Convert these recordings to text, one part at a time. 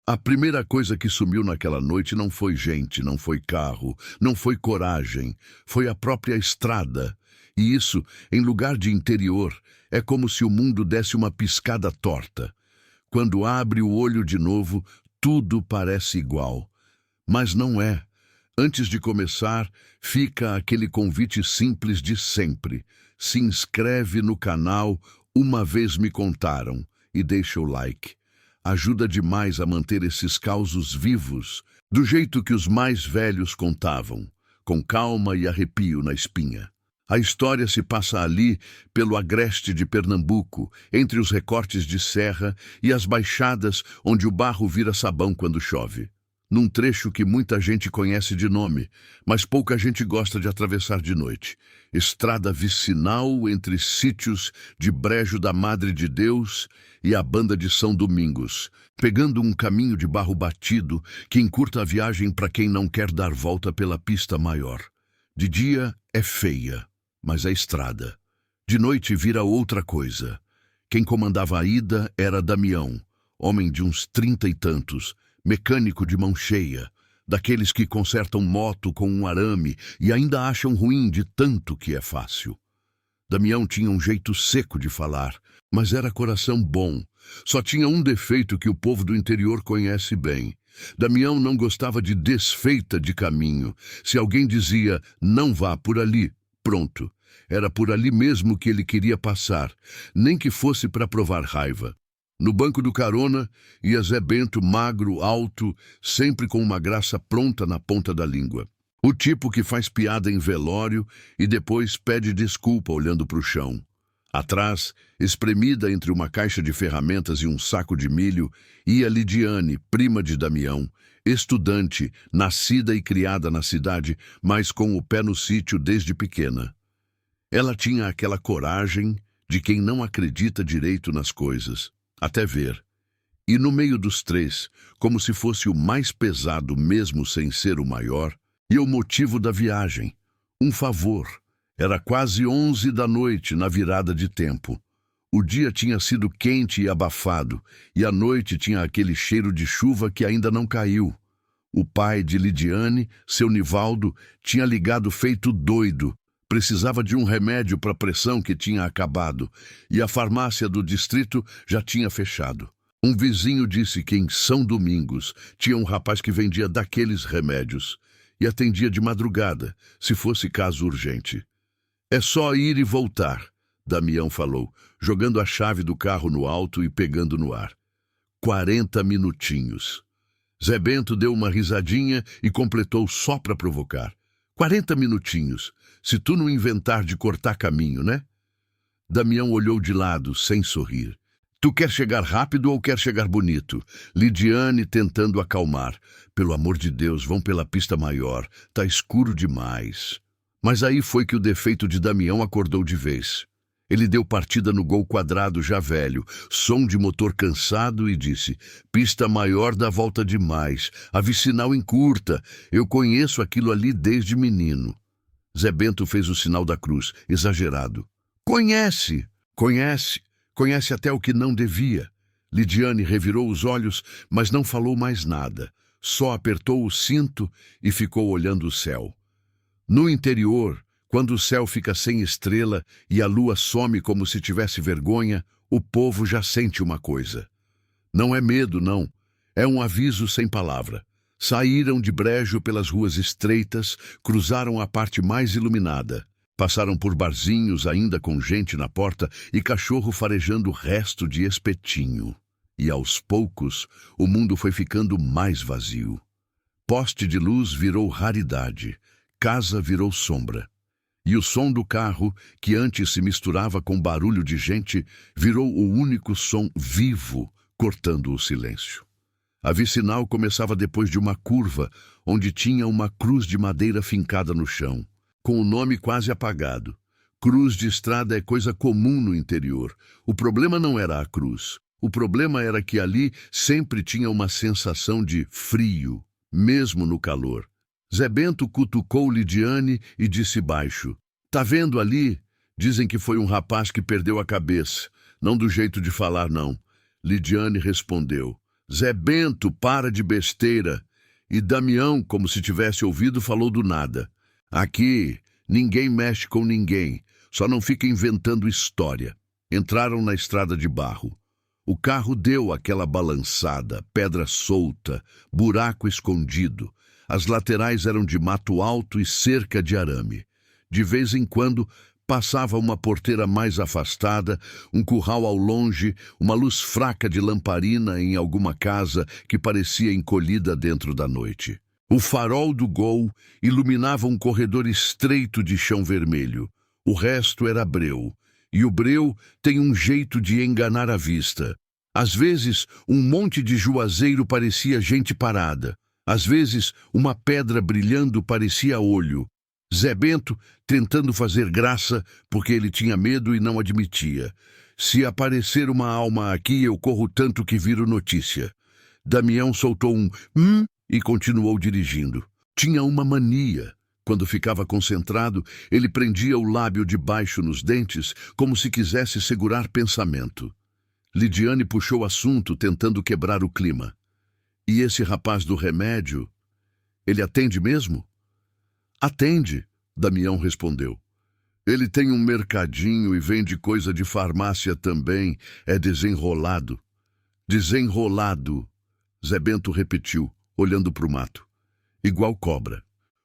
A primeira coisa que sumiu naquela noite não foi gente, não foi carro, não foi coragem, foi a própria estrada. E isso, em lugar de interior, é como se o mundo desse uma piscada torta. Quando abre o olho de novo, tudo parece igual. Mas não é. Antes de começar, fica aquele convite simples de sempre. Se inscreve no canal Uma Vez Me Contaram e deixa o like. Ajuda demais a manter esses causos vivos, do jeito que os mais velhos contavam, com calma e arrepio na espinha. A história se passa ali, pelo agreste de Pernambuco, entre os recortes de serra e as baixadas onde o barro vira sabão quando chove. Num trecho que muita gente conhece de nome, mas pouca gente gosta de atravessar de noite. Estrada vicinal entre sítios de Brejo da Madre de Deus e a Banda de São Domingos, pegando um caminho de barro batido que encurta a viagem para quem não quer dar volta pela pista maior. De dia é feia, mas é estrada. De noite vira outra coisa. Quem comandava a ida era Damião, homem de uns 30 e tantos, mecânico de mão cheia, daqueles que consertam moto com um arame e ainda acham ruim de tanto que é fácil. Damião tinha um jeito seco de falar, mas era coração bom. Só tinha um defeito que o povo do interior conhece bem. Damião não gostava de desfeita de caminho. Se alguém dizia, não vá por ali, pronto. Era por ali mesmo que ele queria passar, nem que fosse para provar raiva. No banco do carona ia Zé Bento, magro, alto, sempre com uma graça pronta na ponta da língua. O tipo que faz piada em velório e depois pede desculpa olhando para o chão. Atrás, espremida entre uma caixa de ferramentas e um saco de milho, ia Lidiane, prima de Damião, estudante, nascida e criada na cidade, mas com o pé no sítio desde pequena. Ela tinha aquela coragem de quem não acredita direito nas coisas. Até ver. E no meio dos três, como se fosse o mais pesado mesmo sem ser o maior, e o motivo da viagem, um favor. Era quase 11 da noite na virada de tempo. O dia tinha sido quente e abafado, e a noite tinha aquele cheiro de chuva que ainda não caiu. O pai de Lidiane, seu Nivaldo, tinha ligado feito doido. Precisava de um remédio para a pressão que tinha acabado, e a farmácia do distrito já tinha fechado. Um vizinho disse que em São Domingos tinha um rapaz que vendia daqueles remédios, e atendia de madrugada, se fosse caso urgente. É só ir e voltar, Damião falou, jogando a chave do carro no alto e pegando no ar. 40 minutinhos. Zé Bento deu uma risadinha e completou só para provocar. 40 minutinhos. Se tu não inventar de cortar caminho, né? Damião olhou de lado, sem sorrir. Tu quer chegar rápido ou quer chegar bonito? Lidiane tentando acalmar. Pelo amor de Deus, vão pela pista maior. Tá escuro demais. Mas aí foi que o defeito de Damião acordou de vez. Ele deu partida no gol quadrado já velho, som de motor cansado e disse, pista maior dá volta demais, a vicinal encurta, eu conheço aquilo ali desde menino. Zé Bento fez o sinal da cruz, exagerado. Conhece, conhece, conhece até o que não devia. Lidiane revirou os olhos, mas não falou mais nada. Só apertou o cinto e ficou olhando o céu. No interior, quando o céu fica sem estrela e a lua some como se tivesse vergonha, o povo já sente uma coisa. Não é medo, não. É um aviso sem palavra. Saíram de Brejo pelas ruas estreitas, cruzaram a parte mais iluminada. Passaram por barzinhos ainda com gente na porta e cachorro farejando resto de espetinho. E aos poucos, o mundo foi ficando mais vazio. Poste de luz virou raridade, casa virou sombra. E o som do carro, que antes se misturava com barulho de gente, virou o único som vivo, cortando o silêncio. A vicinal começava depois de uma curva, onde tinha uma cruz de madeira fincada no chão, com o nome quase apagado. Cruz de estrada é coisa comum no interior. O problema não era a cruz. O problema era que ali sempre tinha uma sensação de frio, mesmo no calor. Zé Bento cutucou Lidiane e disse baixo, tá vendo ali? Dizem que foi um rapaz que perdeu a cabeça. Não do jeito de falar, não. Lidiane respondeu, Zé Bento, para de besteira. E Damião, como se tivesse ouvido, falou do nada. Aqui, ninguém mexe com ninguém, só não fica inventando história. Entraram na estrada de barro. O carro deu aquela balançada, pedra solta, buraco escondido. As laterais eram de mato alto e cerca de arame. De vez em quando, passava uma porteira mais afastada, um curral ao longe, uma luz fraca de lamparina em alguma casa que parecia encolhida dentro da noite. O farol do Gol iluminava um corredor estreito de chão vermelho. O resto era breu. E o breu tem um jeito de enganar a vista. Às vezes, um monte de juazeiro parecia gente parada. Às vezes, uma pedra brilhando parecia olho. Zé Bento tentando fazer graça porque ele tinha medo e não admitia. Se aparecer uma alma aqui, eu corro tanto que viro notícia. Damião soltou um e continuou dirigindo. Tinha uma mania. Quando ficava concentrado, ele prendia o lábio de baixo nos dentes, como se quisesse segurar pensamento. Lidiane puxou assunto, tentando quebrar o clima. E esse rapaz do remédio, ele atende mesmo? Atende, Damião respondeu. Ele tem um mercadinho e vende coisa de farmácia também, é desenrolado. Desenrolado, Zé Bento repetiu, olhando para o mato. Igual cobra.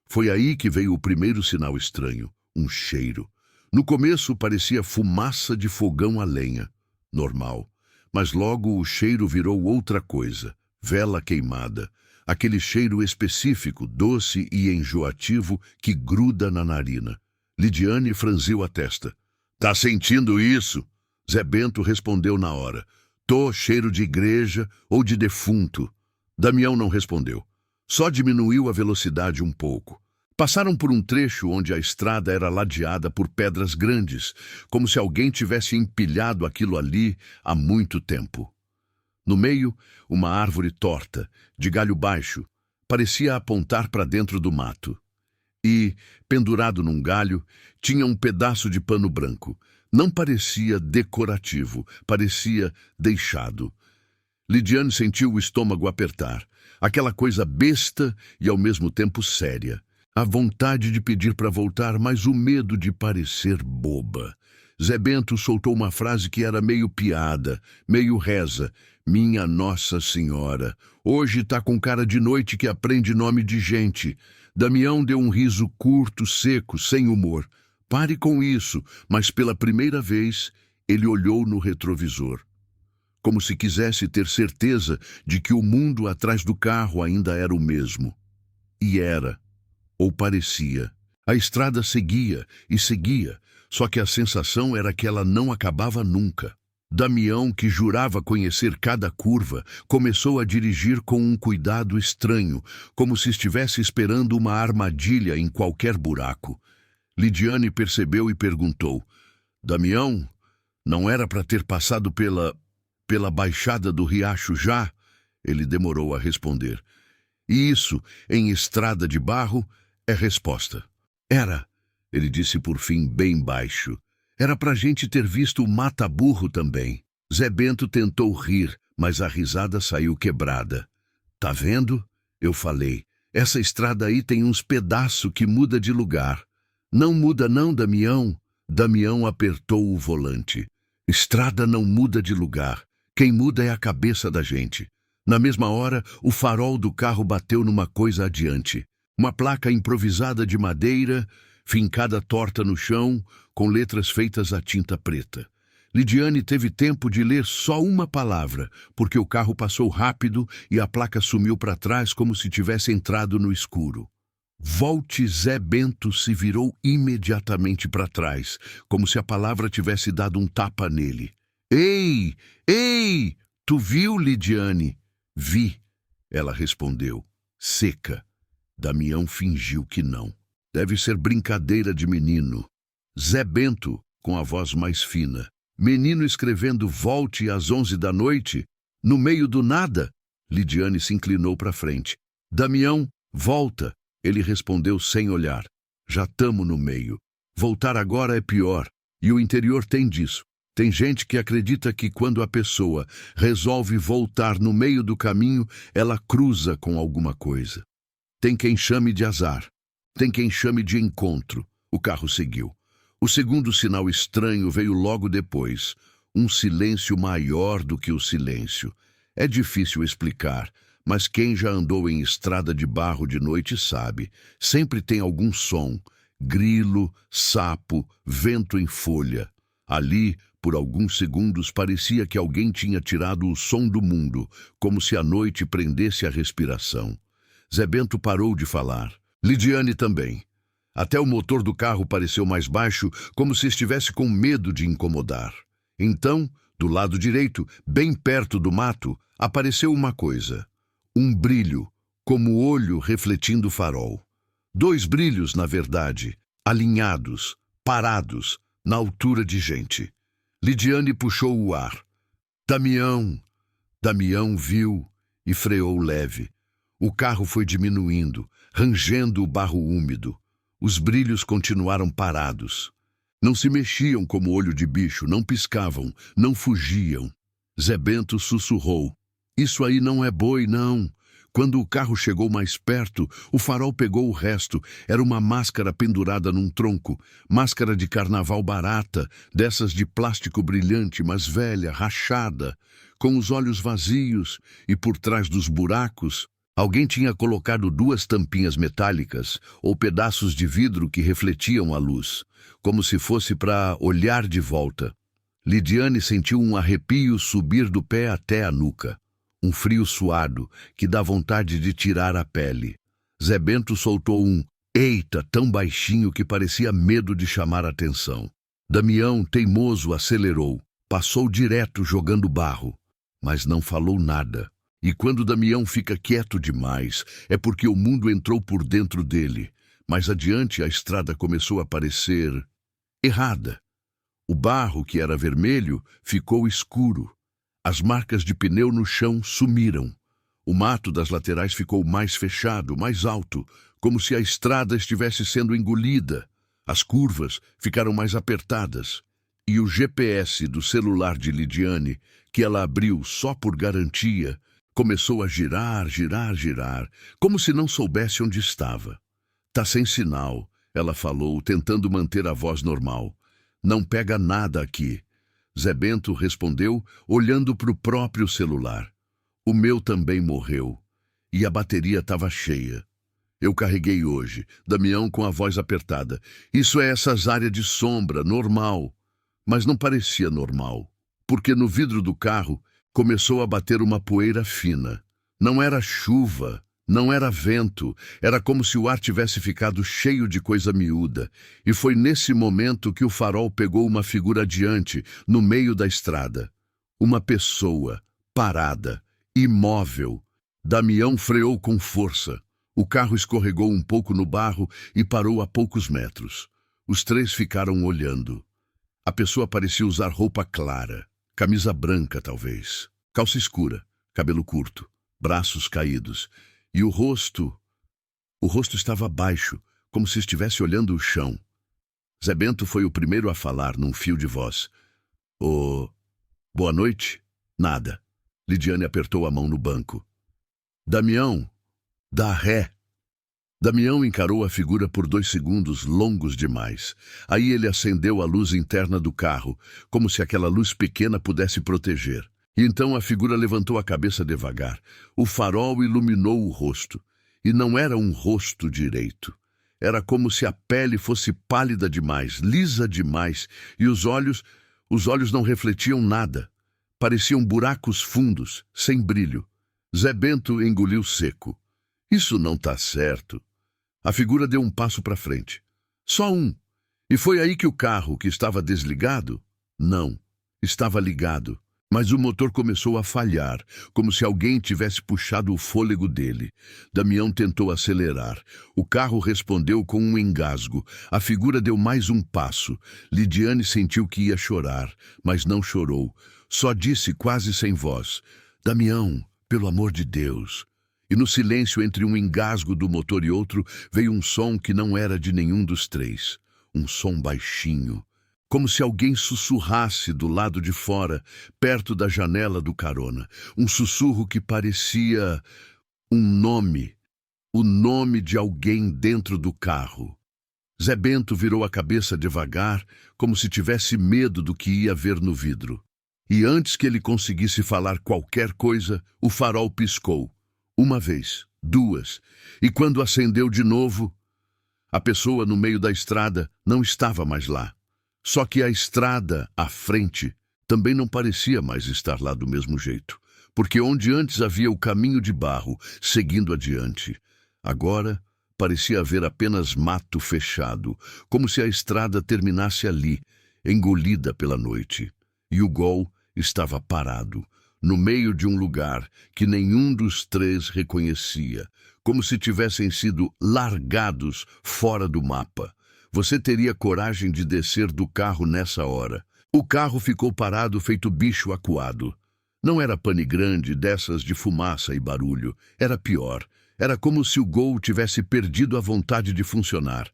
Foi aí que veio o primeiro sinal estranho, um cheiro. No começo parecia fumaça de fogão a lenha, normal. Mas logo o cheiro virou outra coisa, vela queimada. Aquele cheiro específico, doce e enjoativo que gruda na narina. Lidiane franziu a testa. Tá sentindo isso? Zé Bento respondeu na hora. Tô, cheiro de igreja ou de defunto. Damião não respondeu. Só diminuiu a velocidade um pouco. Passaram por um trecho onde a estrada era ladeada por pedras grandes, como se alguém tivesse empilhado aquilo ali há muito tempo. No meio, uma árvore torta, de galho baixo, parecia apontar para dentro do mato. E, pendurado num galho, tinha um pedaço de pano branco. Não parecia decorativo, parecia deixado. Lidiane sentiu o estômago apertar. Aquela coisa besta e ao mesmo tempo séria. A vontade de pedir para voltar, mas o medo de parecer boba. Zé Bento soltou uma frase que era meio piada, meio reza. Minha Nossa Senhora, hoje tá com cara de noite que aprende nome de gente. Damião deu um riso curto, seco, sem humor. Pare com isso, mas pela primeira vez ele olhou no retrovisor. Como se quisesse ter certeza de que o mundo atrás do carro ainda era o mesmo. E era, ou parecia. A estrada seguia e seguia, só que a sensação era que ela não acabava nunca. Damião, que jurava conhecer cada curva, começou a dirigir com um cuidado estranho, como se estivesse esperando uma armadilha em qualquer buraco. Lidiane percebeu e perguntou, Damião, não era para ter passado pela baixada do riacho já? Ele demorou a responder. E isso, em estrada de barro, é resposta. Era, ele disse por fim bem baixo. Era pra gente ter visto o mata-burro também. Zé Bento tentou rir, mas a risada saiu quebrada. Tá vendo? Eu falei. Essa estrada aí tem uns pedaços que muda de lugar. Não muda não, Damião. Damião apertou o volante. Estrada não muda de lugar. Quem muda é a cabeça da gente. Na mesma hora, o farol do carro bateu numa coisa adiante. Uma placa improvisada de madeira, fincada torta no chão, com letras feitas a tinta preta. Lidiane teve tempo de ler só uma palavra, porque o carro passou rápido e a placa sumiu para trás como se tivesse entrado no escuro. Volte. Zé Bento se virou imediatamente para trás, como se a palavra tivesse dado um tapa nele. Ei! Ei! Tu viu, Lidiane? Vi, ela respondeu, seca. Damião fingiu que não. Deve ser brincadeira de menino. Zé Bento, com a voz mais fina. Menino escrevendo volte às 11 da noite? No meio do nada? Lidiane se inclinou para frente. Damião, volta. Ele respondeu sem olhar. Já tamo no meio. Voltar agora é pior. E o interior tem disso. Tem gente que acredita que quando a pessoa resolve voltar no meio do caminho, ela cruza com alguma coisa. Tem quem chame de azar. Tem quem chame de encontro. O carro seguiu. O segundo sinal estranho veio logo depois. Um silêncio maior do que o silêncio. É difícil explicar, mas quem já andou em estrada de barro de noite sabe. Sempre tem algum som. Grilo, sapo, vento em folha. Ali, por alguns segundos, parecia que alguém tinha tirado o som do mundo, como se a noite prendesse a respiração. Zé Bento parou de falar. Lidiane também. Até o motor do carro pareceu mais baixo, como se estivesse com medo de incomodar. Então, do lado direito, bem perto do mato, apareceu uma coisa. Um brilho, como olho refletindo o farol. 2 brilhos, na verdade, alinhados, parados, na altura de gente. Lidiane puxou o ar. Damião! Damião viu e freou leve. O carro foi diminuindo, rangendo o barro úmido. Os brilhos continuaram parados. Não se mexiam como olho de bicho, não piscavam, não fugiam. Zé Bento sussurrou. Isso aí não é boi, não. Quando o carro chegou mais perto, o farol pegou o resto. Era uma máscara pendurada num tronco. Máscara de carnaval barata, dessas de plástico brilhante, mas velha, rachada, com os olhos vazios e por trás dos buracos. Alguém tinha colocado 2 tampinhas metálicas ou pedaços de vidro que refletiam a luz, como se fosse para olhar de volta. Lidiane sentiu um arrepio subir do pé até a nuca. Um frio suado que dá vontade de tirar a pele. Zé Bento soltou um "eita" tão baixinho que parecia medo de chamar a atenção. Damião, teimoso, acelerou. Passou direto jogando barro, mas não falou nada. E quando Damião fica quieto demais, é porque o mundo entrou por dentro dele. Mais adiante, a estrada começou a parecer errada. O barro, que era vermelho, ficou escuro. As marcas de pneu no chão sumiram. O mato das laterais ficou mais fechado, mais alto, como se a estrada estivesse sendo engolida. As curvas ficaram mais apertadas. E o GPS do celular de Lidiane, que ela abriu só por garantia, começou a girar, girar, girar, como se não soubesse onde estava. Tá sem sinal, ela falou, tentando manter a voz normal. Não pega nada aqui. Zé Bento respondeu, olhando para o próprio celular. O meu também morreu. E a bateria estava cheia. Eu carreguei hoje. Damião com a voz apertada. Isso é essas áreas de sombra, normal. Mas não parecia normal. Porque no vidro do carro começou a bater uma poeira fina. Não era chuva. Não era vento, era como se o ar tivesse ficado cheio de coisa miúda. E foi nesse momento que o farol pegou uma figura adiante, no meio da estrada. Uma pessoa, parada, imóvel. Damião freou com força. O carro escorregou um pouco no barro e parou a poucos metros. Os 3 ficaram olhando. A pessoa parecia usar roupa clara, camisa branca talvez, calça escura, cabelo curto, braços caídos. E o rosto estava baixo, como se estivesse olhando o chão. Zé Bento foi o primeiro a falar num fio de voz. Boa noite? Nada. Lidiane apertou a mão no banco. Damião, dá ré. Damião encarou a figura por 2 segundos longos demais. Aí ele acendeu a luz interna do carro, como se aquela luz pequena pudesse proteger. E então a figura levantou a cabeça devagar. O farol iluminou o rosto. E não era um rosto direito. Era como se a pele fosse pálida demais, lisa demais, e os olhos não refletiam nada. Pareciam buracos fundos, sem brilho. Zé Bento engoliu seco. Isso não tá certo. A figura deu um passo para frente. Só um. E foi aí que o carro, que estava desligado, não, estava ligado. Mas o motor começou a falhar, como se alguém tivesse puxado o fôlego dele. Damião tentou acelerar. O carro respondeu com um engasgo. A figura deu mais um passo. Lidiane sentiu que ia chorar, mas não chorou. Só disse quase sem voz: Damião, pelo amor de Deus. E no silêncio entre um engasgo do motor e outro, veio um som que não era de nenhum dos 3. Um som baixinho, como se alguém sussurrasse do lado de fora, perto da janela do carona. Um sussurro que parecia um nome, o nome de alguém dentro do carro. Zé Bento virou a cabeça devagar, como se tivesse medo do que ia ver no vidro. E antes que ele conseguisse falar qualquer coisa, o farol piscou. Uma vez, duas, e quando acendeu de novo, a pessoa no meio da estrada não estava mais lá. Só que a estrada, à frente, também não parecia mais estar lá do mesmo jeito, porque onde antes havia o caminho de barro, seguindo adiante, agora parecia haver apenas mato fechado, como se a estrada terminasse ali, engolida pela noite. E o Gol estava parado, no meio de um lugar que nenhum dos três reconhecia, como se tivessem sido largados fora do mapa. Você teria coragem de descer do carro nessa hora? O carro ficou parado feito bicho acuado. Não era pane grande dessas de fumaça e barulho, era pior. Era como se o Gol tivesse perdido a vontade de funcionar.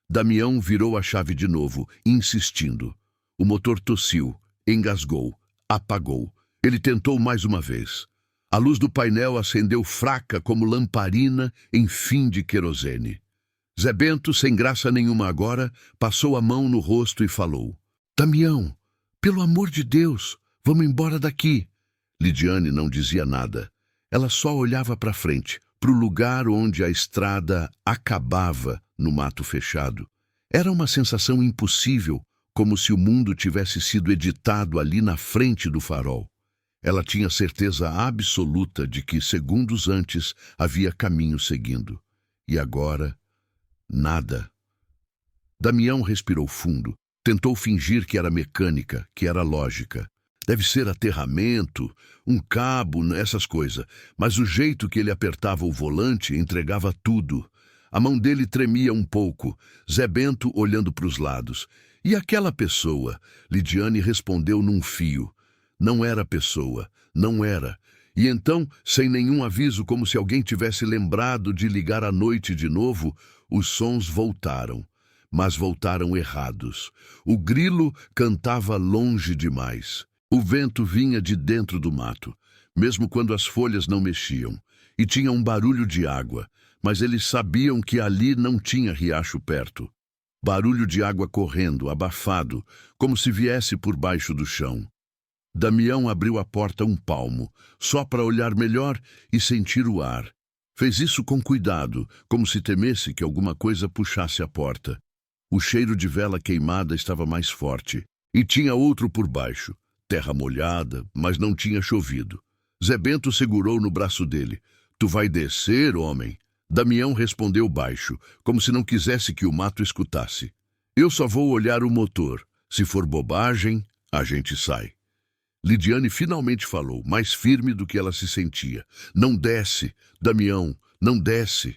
Damião virou a chave de novo, insistindo. O motor tossiu, engasgou, apagou. Ele tentou mais uma vez. A luz do painel acendeu fraca como lamparina em fim de querosene. Zé Bento, sem graça nenhuma agora, passou a mão no rosto e falou: Damião, pelo amor de Deus, vamos embora daqui. Lidiane não dizia nada. Ela só olhava para frente, para o lugar onde a estrada acabava no mato fechado. Era uma sensação impossível, como se o mundo tivesse sido editado ali na frente do farol. Ela tinha certeza absoluta de que, segundos antes, havia caminho seguindo. E agora, nada. Damião respirou fundo. Tentou fingir que era mecânica, que era lógica. Deve ser aterramento, um cabo, essas coisas. Mas o jeito que ele apertava o volante entregava tudo. A mão dele tremia um pouco, Zé Bento olhando para os lados. E aquela pessoa? Lidiane respondeu num fio. Não era pessoa, não era. E então, sem nenhum aviso, como se alguém tivesse lembrado de ligar à noite de novo, os sons voltaram. Mas voltaram errados. O grilo cantava longe demais. O vento vinha de dentro do mato, mesmo quando as folhas não mexiam, e tinha um barulho de água, mas eles sabiam que ali não tinha riacho perto. Barulho de água correndo, abafado, como se viesse por baixo do chão. Damião abriu a porta um palmo, só para olhar melhor e sentir o ar. Fez isso com cuidado, como se temesse que alguma coisa puxasse a porta. O cheiro de vela queimada estava mais forte, e tinha outro por baixo. Terra molhada, mas não tinha chovido. Zé Bento segurou no braço dele. Tu vai descer, homem? Damião respondeu baixo, como se não quisesse que o mato escutasse. Eu só vou olhar o motor. Se for bobagem, a gente sai. Lidiane finalmente falou, mais firme do que ela se sentia. Não desce, Damião, não desce.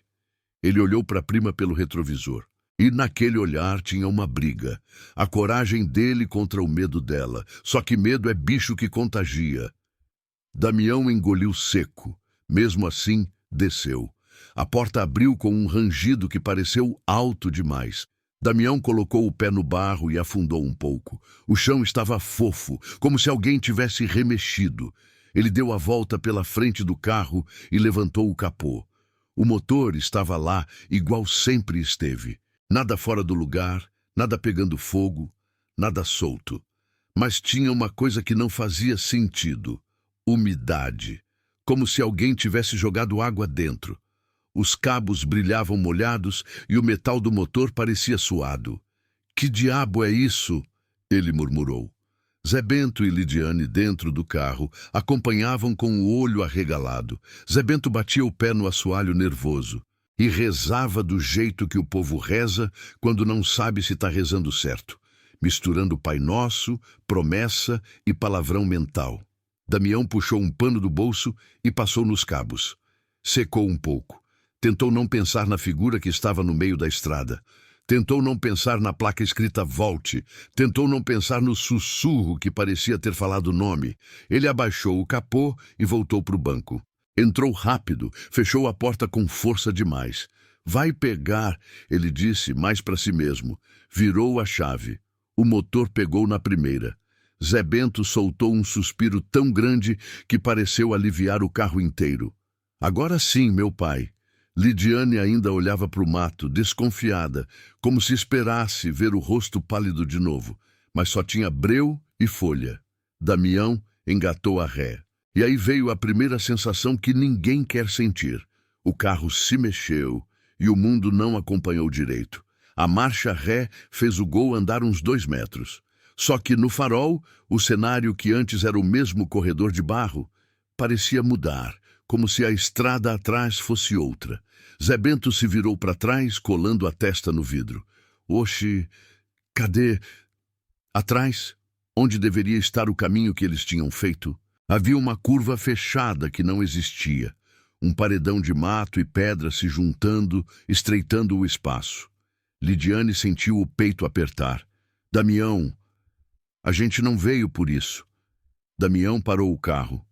Ele olhou para a prima pelo retrovisor. E naquele olhar tinha uma briga. A coragem dele contra o medo dela. Só que medo é bicho que contagia. Damião engoliu seco. Mesmo assim, desceu. A porta abriu com um rangido que pareceu alto demais. Damião colocou o pé no barro e afundou um pouco. O chão estava fofo, como se alguém tivesse remexido. Ele deu a volta pela frente do carro e levantou o capô. O motor estava lá, igual sempre esteve. Nada fora do lugar, nada pegando fogo, nada solto. Mas tinha uma coisa que não fazia sentido. Umidade. Como se alguém tivesse jogado água dentro. Os cabos brilhavam molhados e o metal do motor parecia suado. Que diabo é isso? Ele murmurou. Zé Bento e Lidiane, dentro do carro, acompanhavam com o olho arregalado. Zé Bento batia o pé no assoalho nervoso. E rezava do jeito que o povo reza quando não sabe se está rezando certo, misturando Pai Nosso, promessa e palavrão mental. Damião puxou um pano do bolso e passou nos cabos. Secou um pouco. Tentou não pensar na figura que estava no meio da estrada. Tentou não pensar na placa escrita Volte. Tentou não pensar no sussurro que parecia ter falado o nome. Ele abaixou o capô e voltou para o banco. Entrou rápido, fechou a porta com força demais. Vai pegar, ele disse mais para si mesmo. Virou a chave. O motor pegou na primeira. Zé Bento soltou um suspiro tão grande que pareceu aliviar o carro inteiro. Agora sim, meu pai. Lidiane ainda olhava para o mato, desconfiada, como se esperasse ver o rosto pálido de novo, mas só tinha breu e folha. Damião engatou a ré. E aí veio a primeira sensação que ninguém quer sentir. O carro se mexeu e o mundo não acompanhou direito. A marcha ré fez o Gol andar uns 2 metros. Só que no farol, o cenário que antes era o mesmo corredor de barro, parecia mudar, como se a estrada atrás fosse outra. Zé Bento se virou para trás, colando a testa no vidro. Oxe, cadê? Atrás, onde deveria estar o caminho que eles tinham feito, havia uma curva fechada que não existia. Um paredão de mato e pedra se juntando, estreitando o espaço. Lidiane sentiu o peito apertar. Damião, a gente não veio por isso. Damião parou o carro.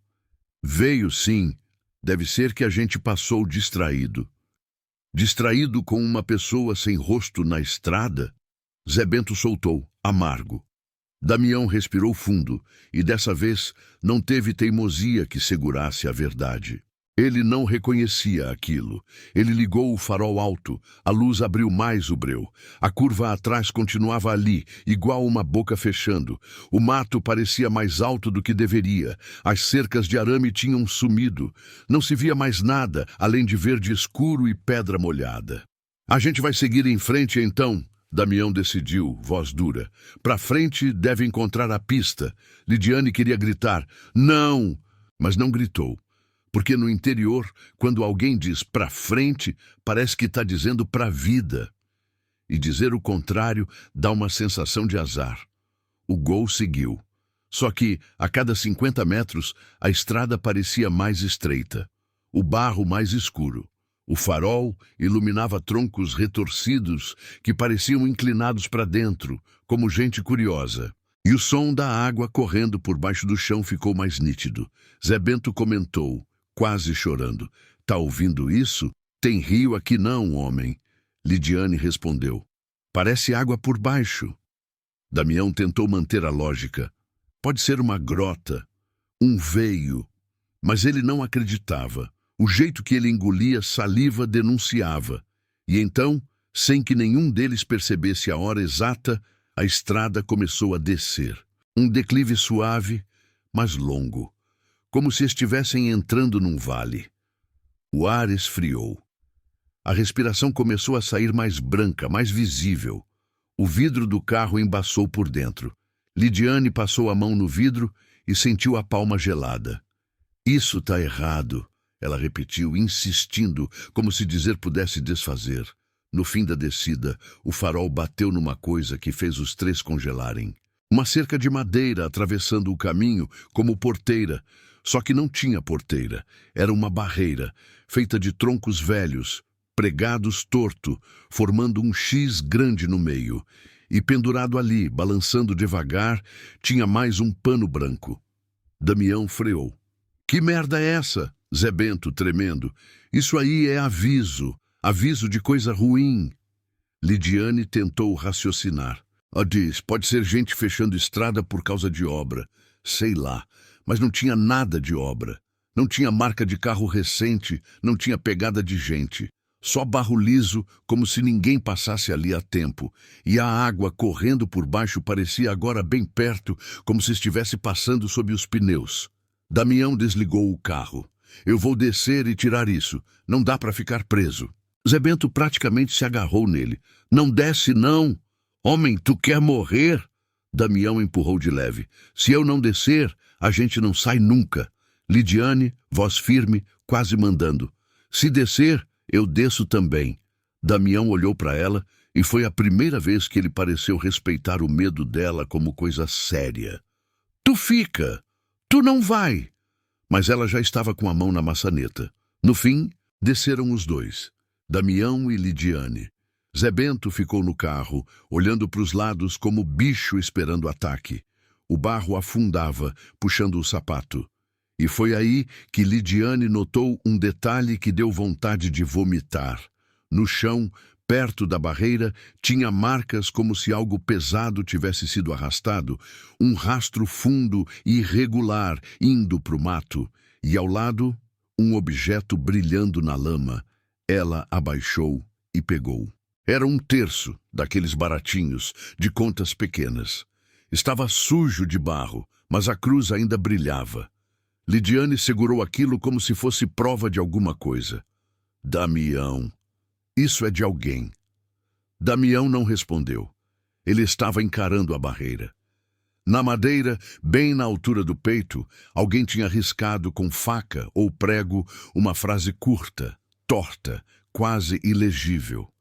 Veio sim. Deve ser que a gente passou distraído. Distraído com uma pessoa sem rosto na estrada? Zé Bento soltou, amargo. Damião respirou fundo e dessa vez não teve teimosia que segurasse a verdade. Ele não reconhecia aquilo. Ele ligou o farol alto. A luz abriu mais o breu. A curva atrás continuava ali, igual uma boca fechando. O mato parecia mais alto do que deveria. As cercas de arame tinham sumido. Não se via mais nada, além de verde escuro e pedra molhada. A gente vai seguir em frente, então? Damião decidiu, voz dura. Pra frente deve encontrar a pista. Lidiane queria gritar, não! Mas não gritou. Porque no interior, quando alguém diz pra frente, parece que está dizendo pra vida. E dizer o contrário dá uma sensação de azar. O Gol seguiu. Só que, a cada 50 metros, a estrada parecia mais estreita. O barro mais escuro. O farol iluminava troncos retorcidos que pareciam inclinados para dentro, como gente curiosa. E o som da água correndo por baixo do chão ficou mais nítido. Zé Bento comentou, quase chorando. Tá ouvindo isso? Tem rio aqui não, homem. Lidiane respondeu. Parece água por baixo. Damião tentou manter a lógica. Pode ser uma grota, um veio. Mas ele não acreditava. O jeito que ele engolia saliva denunciava. E então, sem que nenhum deles percebesse a hora exata, a estrada começou a descer. Um declive suave, mas longo. Como se estivessem entrando num vale. O ar esfriou. A respiração começou a sair mais branca, mais visível. O vidro do carro embaçou por dentro. Lidiane passou a mão no vidro e sentiu a palma gelada. Isso tá errado, ela repetiu, insistindo, como se dizer pudesse desfazer. No fim da descida, o farol bateu numa coisa que fez os três congelarem. Uma cerca de madeira atravessando o caminho como porteira. Só que não tinha porteira. Era uma barreira, feita de troncos velhos, pregados torto, formando um X grande no meio. E pendurado ali, balançando devagar, tinha mais um pano branco. Damião freou. Que merda é essa? Zé Bento, tremendo. Isso aí é aviso. Aviso de coisa ruim. Lidiane tentou raciocinar. Diz, pode ser gente fechando estrada por causa de obra. Sei lá. Mas não tinha nada de obra. Não tinha marca de carro recente, não tinha pegada de gente. Só barro liso, como se ninguém passasse ali a tempo. E a água correndo por baixo parecia agora bem perto, como se estivesse passando sob os pneus. Damião desligou o carro. Eu vou descer e tirar isso. Não dá para ficar preso. Zé Bento praticamente se agarrou nele. Não desce, não. Homem, tu quer morrer? Damião empurrou de leve. Se eu não descer, a gente não sai nunca. Lidiane, voz firme, quase mandando. Se descer, eu desço também. Damião olhou para ela e foi a primeira vez que ele pareceu respeitar o medo dela como coisa séria. Tu fica. Tu não vai. Mas ela já estava com a mão na maçaneta. No fim, desceram os dois. Damião e Lidiane. Zé Bento ficou no carro, olhando para os lados como bicho esperando ataque. O barro afundava, puxando o sapato. E foi aí que Lidiane notou um detalhe que deu vontade de vomitar. No chão, Perto da barreira, tinha marcas como se algo pesado tivesse sido arrastado, um rastro fundo e irregular indo para o mato, e ao lado, um objeto brilhando na lama. Ela abaixou e pegou. Era um terço daqueles baratinhos, de contas pequenas. Estava sujo de barro, mas a cruz ainda brilhava. Lidiane segurou aquilo como se fosse prova de alguma coisa. Damião. Isso é de alguém. Damião não respondeu. Ele estava encarando a barreira. Na madeira, bem na altura do peito, alguém tinha riscado com faca ou prego uma frase curta, torta, quase ilegível.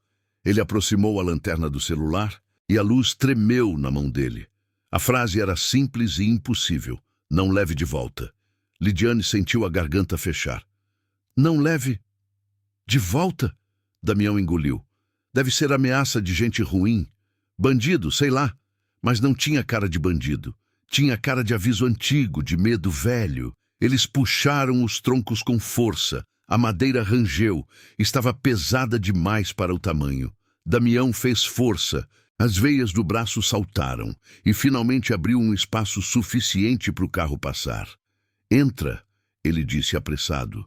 Ele aproximou a lanterna do celular e a luz tremeu na mão dele. A frase era simples e impossível. Não leve de volta. Lidiane sentiu a garganta fechar. Não leve de volta? Damião engoliu. Deve ser ameaça de gente ruim. Bandido, sei lá. Mas não tinha cara de bandido. Tinha cara de aviso antigo, de medo velho. Eles puxaram os troncos com força. A madeira rangeu. Estava pesada demais para o tamanho. Damião fez força. As veias do braço saltaram e finalmente abriu um espaço suficiente para o carro passar. Entra, ele disse apressado.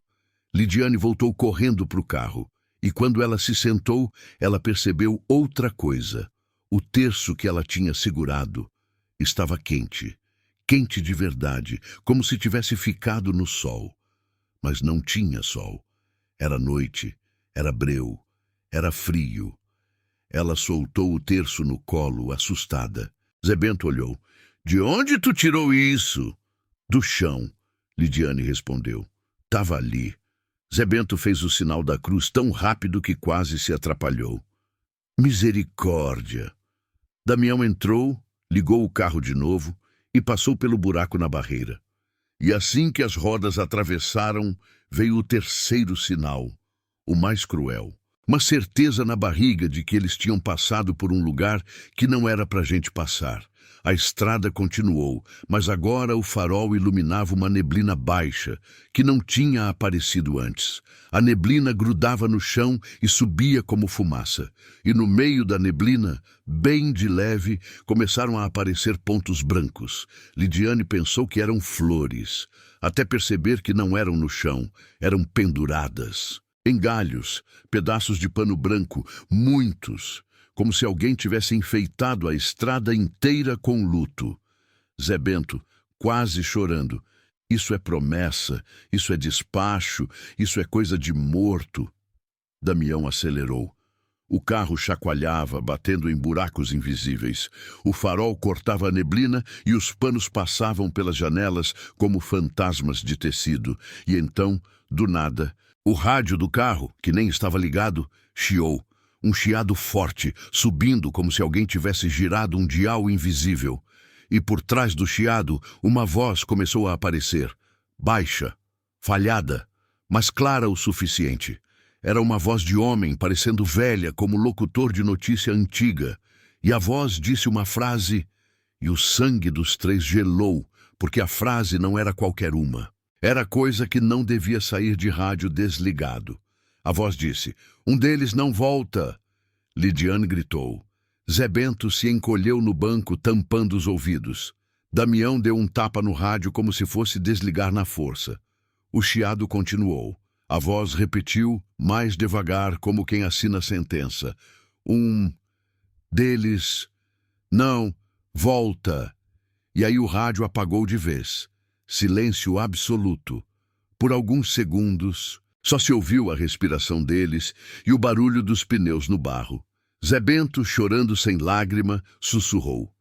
Lidiane voltou correndo para o carro. E quando ela se sentou, ela percebeu outra coisa. O terço que ela tinha segurado estava quente. Quente de verdade, como se tivesse ficado no sol. Mas não tinha sol. Era noite, era breu, era frio. Ela soltou o terço no colo, assustada. Zé Bento olhou. De onde tu tirou isso? Do chão, Lidiane respondeu. Tava ali. Zé Bento fez o sinal da cruz tão rápido que quase se atrapalhou. Misericórdia! Damião entrou, ligou o carro de novo e passou pelo buraco na barreira. E assim que as rodas atravessaram, veio o terceiro sinal, o mais cruel. Uma certeza na barriga de que eles tinham passado por um lugar que não era pra gente passar. A estrada continuou, mas agora o farol iluminava uma neblina baixa, que não tinha aparecido antes. A neblina grudava no chão e subia como fumaça. E no meio da neblina, bem de leve, começaram a aparecer pontos brancos. Lidiane pensou que eram flores, até perceber que não eram no chão, eram penduradas. Em galhos, pedaços de pano branco, muitos, como se alguém tivesse enfeitado a estrada inteira com luto. Zé Bento, quase chorando. Isso é promessa, isso é despacho, isso é coisa de morto. Damião acelerou. O carro chacoalhava, batendo em buracos invisíveis. O farol cortava a neblina e os panos passavam pelas janelas como fantasmas de tecido. E então, do nada, o rádio do carro, que nem estava ligado, chiou. Um chiado forte, subindo como se alguém tivesse girado um dial invisível. E por trás do chiado, uma voz começou a aparecer. Baixa, falhada, mas clara o suficiente. Era uma voz de homem, parecendo velha, como locutor de notícia antiga. E a voz disse uma frase, e o sangue dos três gelou, porque a frase não era qualquer uma. Era coisa que não devia sair de rádio desligado. A voz disse, um deles não volta. Lidiane gritou. Zé Bento se encolheu no banco, tampando os ouvidos. Damião deu um tapa no rádio como se fosse desligar na força. O chiado continuou. A voz repetiu, mais devagar, como quem assina a sentença. Um deles não volta. E aí o rádio apagou de vez. Silêncio absoluto. Por alguns segundos, só se ouviu a respiração deles e o barulho dos pneus no barro. Zé Bento, chorando sem lágrima, sussurrou.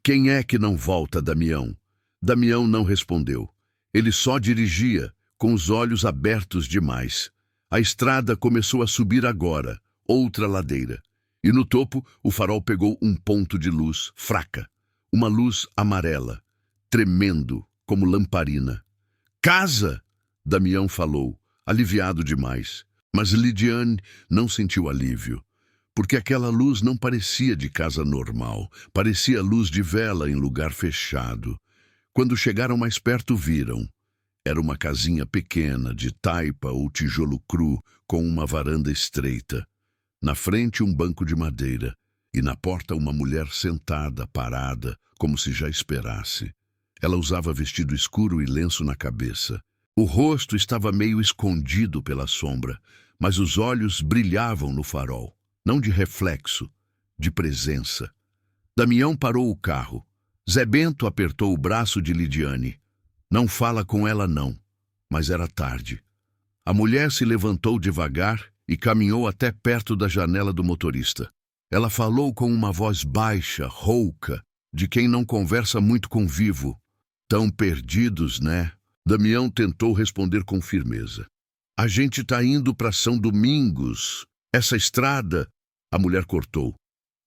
Quem é que não volta, Damião? Damião não respondeu. Ele só dirigia, com os olhos abertos demais. A estrada começou a subir agora, outra ladeira. E no topo, o farol pegou um ponto de luz fraca. Uma luz amarela, tremendo, como lamparina. Casa! Damião falou, aliviado demais. Mas Lidiane não sentiu alívio, porque aquela luz não parecia de casa normal, parecia luz de vela em lugar fechado. Quando chegaram mais perto, viram. Era uma casinha pequena, de taipa ou tijolo cru, com uma varanda estreita. Na frente, um banco de madeira, e na porta uma mulher sentada, parada, como se já esperasse. Ela usava vestido escuro e lenço na cabeça. O rosto estava meio escondido pela sombra, mas os olhos brilhavam no farol, não de reflexo, de presença. Damião parou o carro. Zé Bento apertou o braço de Lidiane. Não fala com ela, não. Mas era tarde. A mulher se levantou devagar e caminhou até perto da janela do motorista. Ela falou com uma voz baixa, rouca, de quem não conversa muito com vivo. Tão perdidos, né? Damião tentou responder com firmeza. A gente tá indo para São Domingos. Essa estrada... A mulher cortou.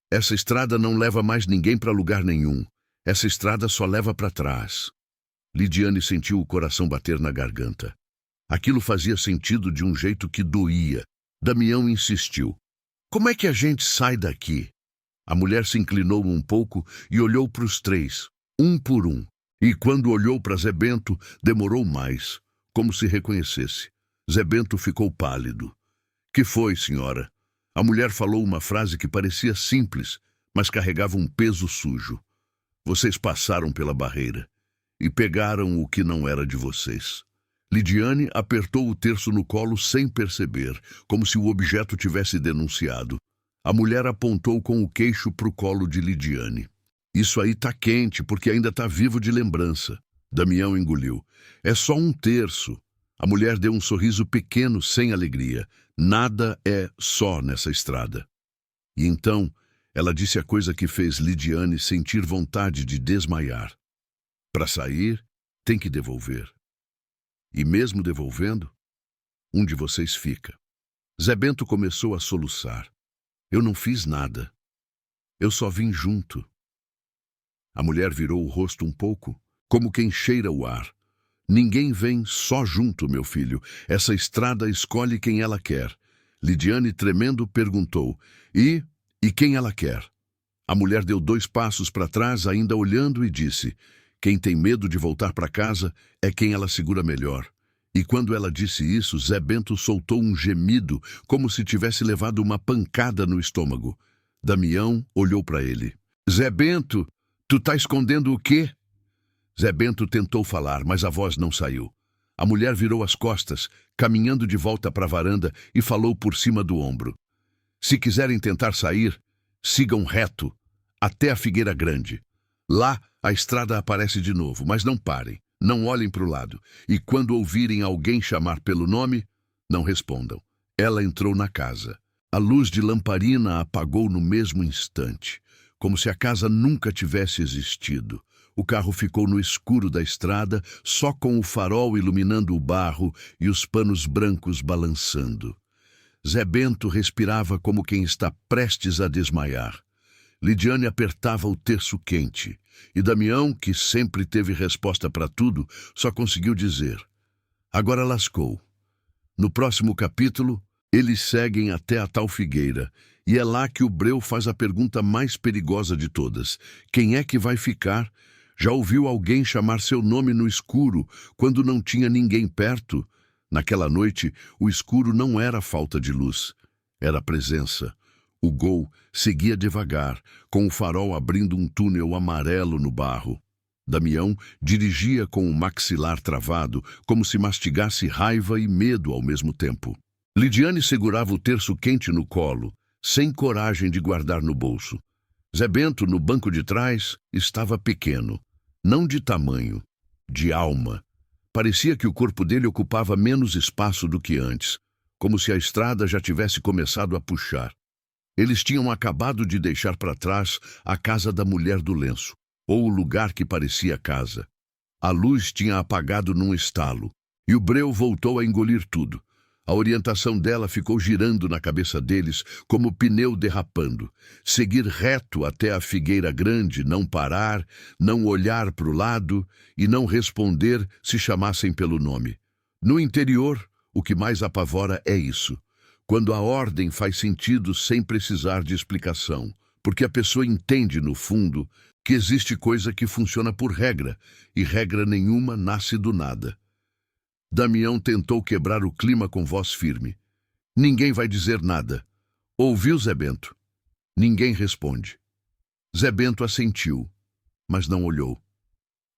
Essa estrada não leva mais ninguém para lugar nenhum. Essa estrada só leva para trás. Lidiane sentiu o coração bater na garganta. Aquilo fazia sentido de um jeito que doía. Damião insistiu. Como é que a gente sai daqui? A mulher se inclinou um pouco e olhou para os três, um por um. E quando olhou para Zé Bento, demorou mais, como se reconhecesse. Zé Bento ficou pálido. Que foi, senhora? A mulher falou uma frase que parecia simples, mas carregava um peso sujo. Vocês passaram pela barreira e pegaram o que não era de vocês. Lidiane apertou o terço no colo sem perceber, como se o objeto tivesse denunciado. A mulher apontou com o queixo para o colo de Lidiane. Isso aí tá quente, porque ainda tá vivo de lembrança. Damião engoliu. É só um terço. A mulher deu um sorriso pequeno, sem alegria. Nada é só nessa estrada. E então, ela disse a coisa que fez Lidiane sentir vontade de desmaiar. Para sair, tem que devolver. E mesmo devolvendo, um de vocês fica. Zé Bento começou a soluçar. Eu não fiz nada. Eu só vim junto. A mulher virou o rosto um pouco, como quem cheira o ar. Ninguém vem só junto, meu filho. Essa estrada escolhe quem ela quer. Lidiane, tremendo, perguntou. E quem ela quer? A mulher deu 2 passos para trás, ainda olhando, e disse... Quem tem medo de voltar para casa é quem ela segura melhor. E quando ela disse isso, Zé Bento soltou um gemido, como se tivesse levado uma pancada no estômago. Damião olhou para ele. Zé Bento, tu tá escondendo o quê? Zé Bento tentou falar, mas a voz não saiu. A mulher virou as costas, caminhando de volta para a varanda, e falou por cima do ombro. Se quiserem tentar sair, sigam reto, até a Figueira Grande. Lá, a estrada aparece de novo, mas não parem, não olhem para o lado. E quando ouvirem alguém chamar pelo nome, não respondam. Ela entrou na casa. A luz de lamparina apagou no mesmo instante, como se a casa nunca tivesse existido. O carro ficou no escuro da estrada, só com o farol iluminando o barro e os panos brancos balançando. Zé Bento respirava como quem está prestes a desmaiar. Lidiane apertava o terço quente, e Damião, que sempre teve resposta para tudo, só conseguiu dizer: agora lascou. No próximo capítulo, eles seguem até a tal figueira, e é lá que o Breu faz a pergunta mais perigosa de todas. Quem é que vai ficar? Já ouviu alguém chamar seu nome no escuro, quando não tinha ninguém perto? Naquela noite, o escuro não era falta de luz, era presença. O Gol seguia devagar, com o farol abrindo um túnel amarelo no barro. Damião dirigia com o maxilar travado, como se mastigasse raiva e medo ao mesmo tempo. Lidiane segurava o terço quente no colo, sem coragem de guardar no bolso. Zé Bento, no banco de trás, estava pequeno, não de tamanho, de alma. Parecia que o corpo dele ocupava menos espaço do que antes, como se a estrada já tivesse começado a puxar. Eles tinham acabado de deixar para trás a casa da mulher do lenço, ou o lugar que parecia casa. A luz tinha apagado num estalo, e o Breu voltou a engolir tudo. A orientação dela ficou girando na cabeça deles como pneu derrapando. Seguir reto até a Figueira Grande, não parar, não olhar para o lado e não responder se chamassem pelo nome. No interior, o que mais apavora é isso. Quando a ordem faz sentido sem precisar de explicação, porque a pessoa entende, no fundo, que existe coisa que funciona por regra, e regra nenhuma nasce do nada. Damião tentou quebrar o clima com voz firme. Ninguém vai dizer nada. Ouviu, Zé Bento? Ninguém responde. Zé Bento assentiu, mas não olhou.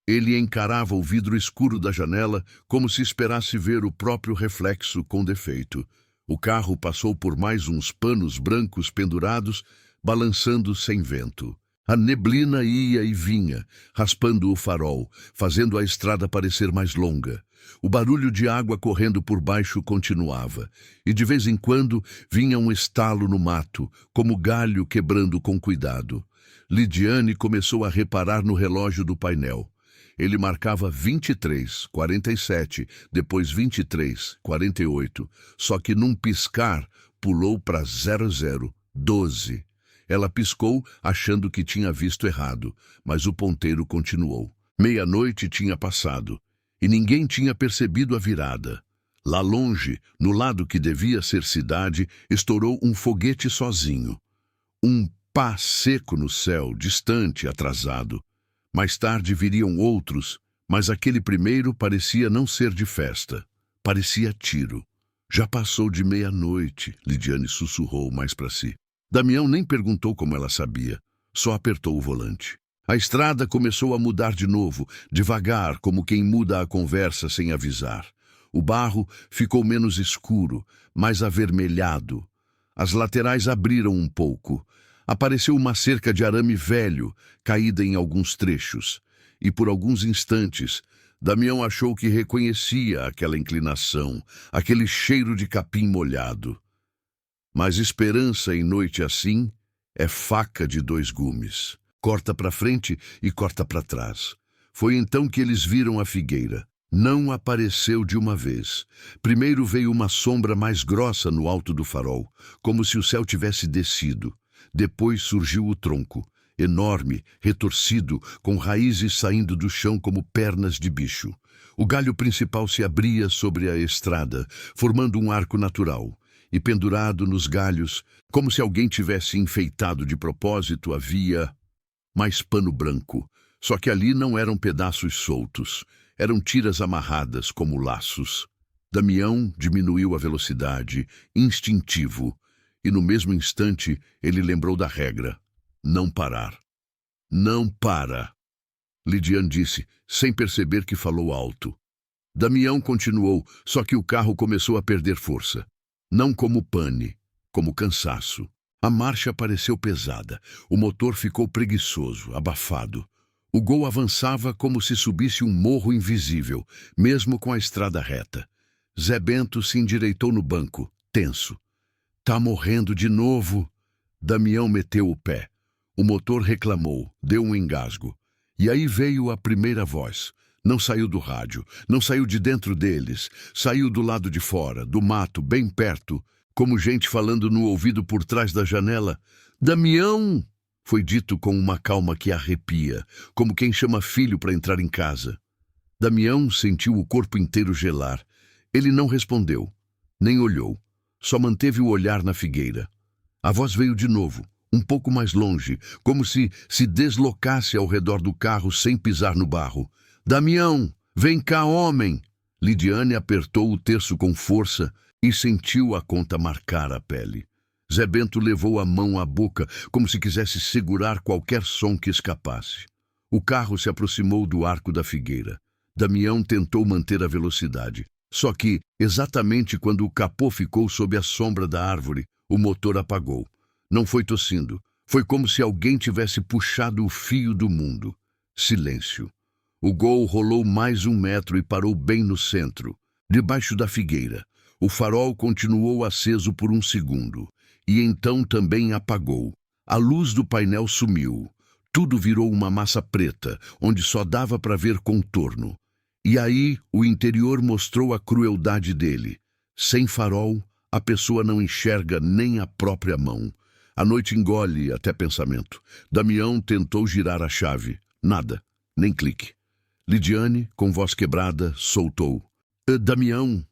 Ele encarava o vidro escuro da janela como se esperasse ver o próprio reflexo com defeito. O carro passou por mais uns panos brancos pendurados, balançando sem vento. A neblina ia e vinha, raspando o farol, fazendo a estrada parecer mais longa. O barulho de água correndo por baixo continuava, e de vez em quando vinha um estalo no mato, como galho quebrando com cuidado. Lidiane começou a reparar no relógio do painel. Ele marcava 23:47, depois 23:48, só que num piscar pulou para 00:12. Ela piscou, achando que tinha visto errado, mas o ponteiro continuou. Meia-noite tinha passado, e ninguém tinha percebido a virada. Lá longe, no lado que devia ser cidade, estourou um foguete sozinho. Um pá seco no céu, distante, atrasado. Mais tarde viriam outros, mas aquele primeiro parecia não ser de festa. Parecia tiro. Já passou de meia-noite, Lidiane sussurrou mais para si. Damião nem perguntou como ela sabia, só apertou o volante. A estrada começou a mudar de novo, devagar, como quem muda a conversa sem avisar. O barro ficou menos escuro, mais avermelhado. As laterais abriram um pouco. Apareceu uma cerca de arame velho, caída em alguns trechos. E por alguns instantes, Damião achou que reconhecia aquela inclinação, aquele cheiro de capim molhado. Mas esperança em noite assim é faca de dois gumes. Corta para frente e corta para trás. Foi então que eles viram a figueira. Não apareceu de uma vez. Primeiro veio uma sombra mais grossa no alto do farol, como se o céu tivesse descido. Depois surgiu o tronco, enorme, retorcido, com raízes saindo do chão como pernas de bicho. O galho principal se abria sobre a estrada, formando um arco natural. E pendurado nos galhos, como se alguém tivesse enfeitado de propósito, havia mais pano branco. Só que ali não eram pedaços soltos, eram tiras amarradas como laços. Damião diminuiu a velocidade, instintivo, e no mesmo instante ele lembrou da regra: não parar. Não para, Lidiane disse, sem perceber que falou alto. Damião continuou, só que o carro começou a perder força. Não como pane, como cansaço. A marcha pareceu pesada. O motor ficou preguiçoso, abafado. O Gol avançava como se subisse um morro invisível, mesmo com a estrada reta. Zé Bento se endireitou no banco, tenso. Tá morrendo de novo. Damião meteu o pé. O motor reclamou, deu um engasgo. E aí veio a primeira voz. Não saiu do rádio, não saiu de dentro deles, saiu do lado de fora, do mato, bem perto, como gente falando no ouvido por trás da janela. Damião! Foi dito com uma calma que arrepia, como quem chama filho para entrar em casa. Damião sentiu o corpo inteiro gelar. Ele não respondeu, nem olhou, só manteve o olhar na figueira. A voz veio de novo, um pouco mais longe, como se deslocasse ao redor do carro sem pisar no barro. Damião, vem cá, homem! Lidiane apertou o terço com força e sentiu a conta marcar a pele. Zé Bento levou a mão à boca, como se quisesse segurar qualquer som que escapasse. O carro se aproximou do arco da figueira. Damião tentou manter a velocidade. Só que, exatamente quando o capô ficou sob a sombra da árvore, o motor apagou. Não foi tossindo. Foi como se alguém tivesse puxado o fio do mundo. Silêncio. O Gol rolou mais 1 metro e parou bem no centro, debaixo da figueira. O farol continuou aceso por 1 segundo, e então também apagou. A luz do painel sumiu. Tudo virou uma massa preta, onde só dava para ver contorno. E aí o interior mostrou a crueldade dele. Sem farol, a pessoa não enxerga nem a própria mão. A noite engole até pensamento. Damião tentou girar a chave. Nada, nem clique. Lidiane, com voz quebrada, soltou. Damião!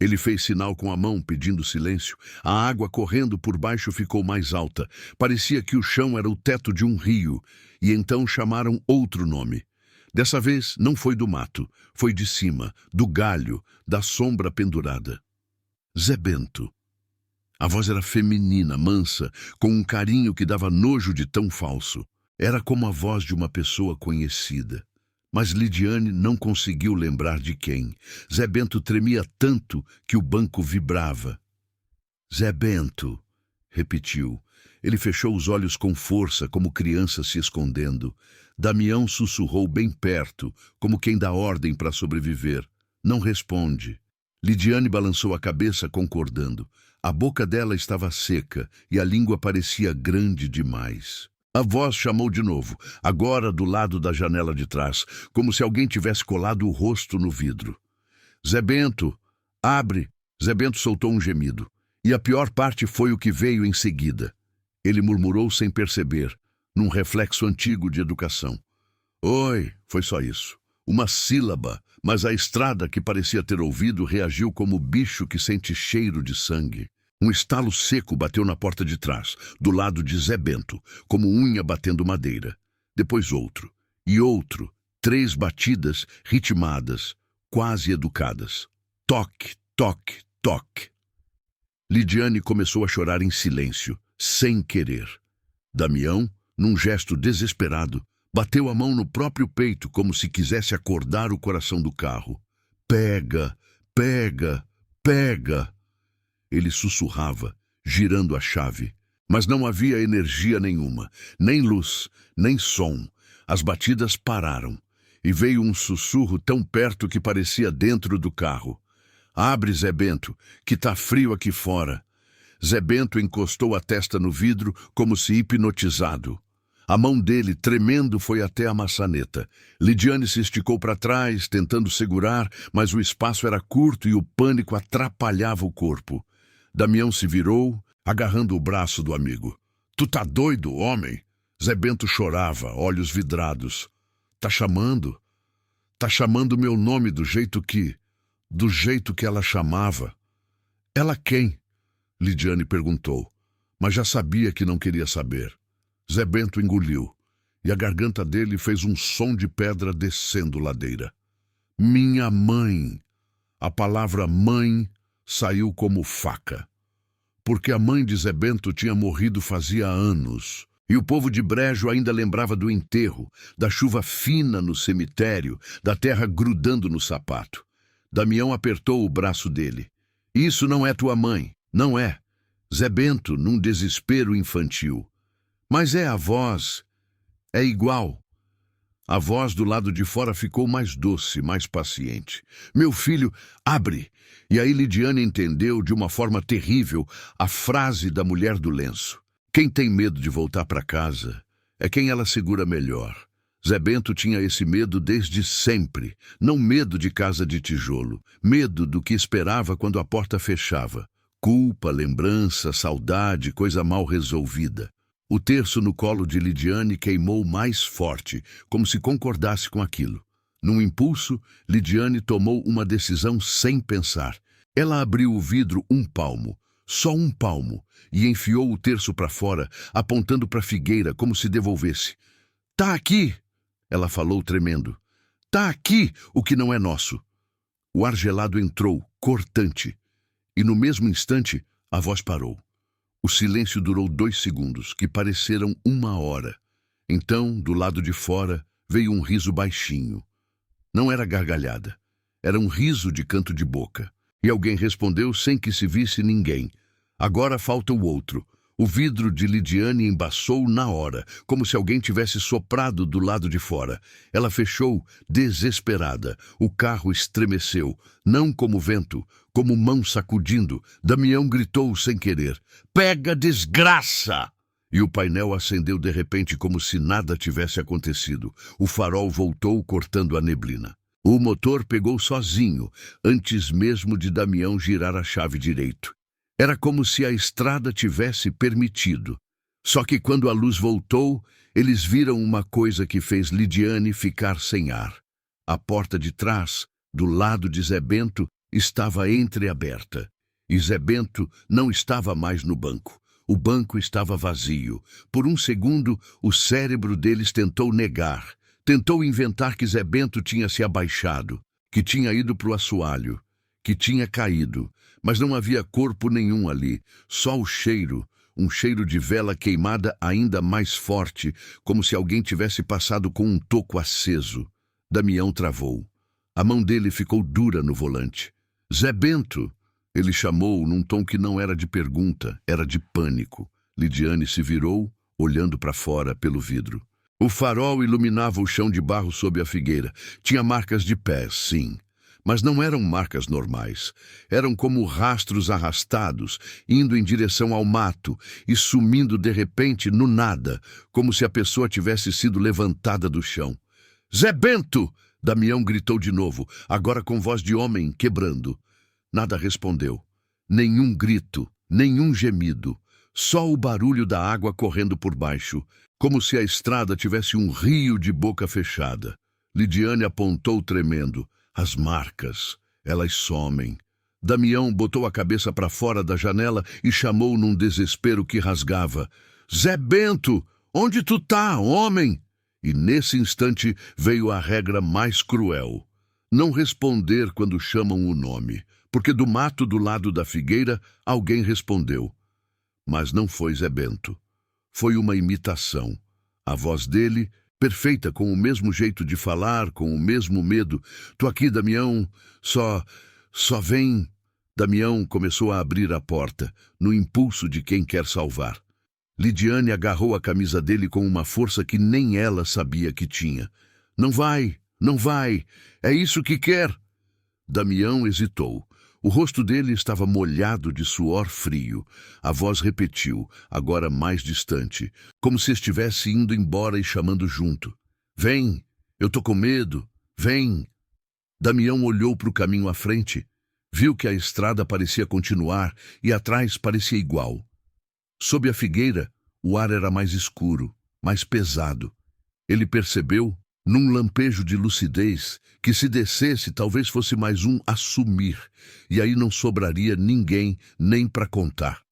Ele fez sinal com a mão, pedindo silêncio. A água correndo por baixo ficou mais alta. Parecia que o chão era o teto de um rio. E então chamaram outro nome. Dessa vez não foi do mato, foi de cima, do galho, da sombra pendurada. Zé Bento. A voz era feminina, mansa, com um carinho que dava nojo de tão falso. Era como a voz de uma pessoa conhecida. Mas Lidiane não conseguiu lembrar de quem. Zé Bento tremia tanto que o banco vibrava. Zé Bento, repetiu. Ele fechou os olhos com força, como criança se escondendo. Damião sussurrou bem perto, como quem dá ordem para sobreviver. Não responde. Lidiane balançou a cabeça, concordando. A boca dela estava seca e a língua parecia grande demais. A voz chamou de novo, agora do lado da janela de trás, como se alguém tivesse colado o rosto no vidro. Zé Bento, abre! Zé Bento soltou um gemido. E a pior parte foi o que veio em seguida. Ele murmurou sem perceber, num reflexo antigo de educação. Oi, foi só isso. Uma sílaba, mas a estrada que parecia ter ouvido reagiu como bicho que sente cheiro de sangue. Um estalo seco bateu na porta de trás, do lado de Zé Bento, como unha batendo madeira. Depois outro, e outro, 3 batidas ritmadas, quase educadas. Toque, toque, toque. Lidiane começou a chorar em silêncio, sem querer. Damião, num gesto desesperado, bateu a mão no próprio peito como se quisesse acordar o coração do carro. Pega, pega, pega. Ele sussurrava, girando a chave. Mas não havia energia nenhuma, nem luz, nem som. As batidas pararam, e veio um sussurro tão perto que parecia dentro do carro. Abre, Zé Bento, que tá frio aqui fora. Zé Bento encostou a testa no vidro como se hipnotizado. A mão dele, tremendo, foi até a maçaneta. Lidiane se esticou para trás, tentando segurar, mas o espaço era curto e o pânico atrapalhava o corpo. Damião se virou, agarrando o braço do amigo. Tu tá doido, homem? Zé Bento chorava, olhos vidrados. Tá chamando? Tá chamando meu nome do jeito que ela chamava. Ela quem? Lidiane perguntou, mas já sabia que não queria saber. Zé Bento engoliu, e a garganta dele fez um som de pedra descendo ladeira. Minha mãe! A palavra mãe saiu como faca. Porque a mãe de Zé Bento tinha morrido fazia anos, e o povo de Brejo ainda lembrava do enterro, da chuva fina no cemitério, da terra grudando no sapato. Damião apertou o braço dele. Isso não é tua mãe, não é. Zé Bento, num desespero infantil. Mas é a voz. É igual. A voz do lado de fora ficou mais doce, mais paciente. Meu filho, abre! E aí Lidiane entendeu, de uma forma terrível, a frase da mulher do lenço. Quem tem medo de voltar para casa é quem ela segura melhor. Zé Bento tinha esse medo desde sempre, não medo de casa de tijolo, medo do que esperava quando a porta fechava. Culpa, lembrança, saudade, coisa mal resolvida. O terço no colo de Lidiane queimou mais forte, como se concordasse com aquilo. Num impulso, Lidiane tomou uma decisão sem pensar. Ela abriu o vidro um palmo, só um palmo, e enfiou o terço para fora, apontando para a figueira como se devolvesse. Tá aqui! Ela falou tremendo. Tá aqui o que não é nosso. O ar gelado entrou, cortante, e no mesmo instante a voz parou. O silêncio durou 2 segundos, que pareceram 1 hora. Então, do lado de fora, veio um riso baixinho. Não era gargalhada. Era um riso de canto de boca. E alguém respondeu sem que se visse ninguém. Agora falta o outro. O vidro de Lidiane embaçou na hora, como se alguém tivesse soprado do lado de fora. Ela fechou, desesperada. O carro estremeceu, não como vento, como mão sacudindo. Damião gritou sem querer. Pega, desgraça! E o painel acendeu de repente como se nada tivesse acontecido. O farol voltou cortando a neblina. O motor pegou sozinho, antes mesmo de Damião girar a chave direito. Era como se a estrada tivesse permitido. Só que quando a luz voltou, eles viram uma coisa que fez Lidiane ficar sem ar. A porta de trás, do lado de Zé Bento, estava entreaberta. E Zé Bento não estava mais no banco. O banco estava vazio. Por um segundo, o cérebro deles tentou negar. Tentou inventar que Zé Bento tinha se abaixado, que tinha ido para o assoalho, que tinha caído. mas não havia corpo nenhum ali, só o cheiro, um cheiro de vela queimada ainda mais forte, como se alguém tivesse passado com um toco aceso. Damião travou. A mão dele ficou dura no volante. Zé Bento! Ele chamou num tom que não era de pergunta, era de pânico. Lidiane se virou, olhando para fora pelo vidro. O farol iluminava o chão de barro sob a figueira. Tinha marcas de pés, sim. Mas não eram marcas normais. Eram como rastros arrastados, indo em direção ao mato e sumindo de repente no nada, como se a pessoa tivesse sido levantada do chão. Zé Bento! Damião gritou de novo, agora com voz de homem, quebrando. Nada respondeu. Nenhum grito, nenhum gemido. Só o barulho da água correndo por baixo, como se a estrada tivesse um rio de boca fechada. Lidiane apontou tremendo. As marcas, elas somem. Damião botou a cabeça para fora da janela e chamou num desespero que rasgava. Zé Bento, onde tu tá, homem? E nesse instante veio a regra mais cruel. Não responder quando chamam o nome, porque do mato do lado da figueira alguém respondeu. Mas não foi Zé Bento. Foi uma imitação. A voz dele, perfeita, com o mesmo jeito de falar, com o mesmo medo. Tô aqui, Damião. Só vem. Damião começou a abrir a porta, no impulso de quem quer salvar. Lidiane agarrou a camisa dele com uma força que nem ela sabia que tinha. Não vai, não vai. É isso que quer. Damião hesitou. O rosto dele estava molhado de suor frio. A voz repetiu, agora mais distante, como se estivesse indo embora e chamando junto. Vem, eu tô com medo, vem. Damião olhou para o caminho à frente. Viu que a estrada parecia continuar e atrás parecia igual. Sob a figueira, o ar era mais escuro, mais pesado. Ele percebeu, num lampejo de lucidez, que se descesse talvez fosse mais um a sumir, e aí não sobraria ninguém nem para contar.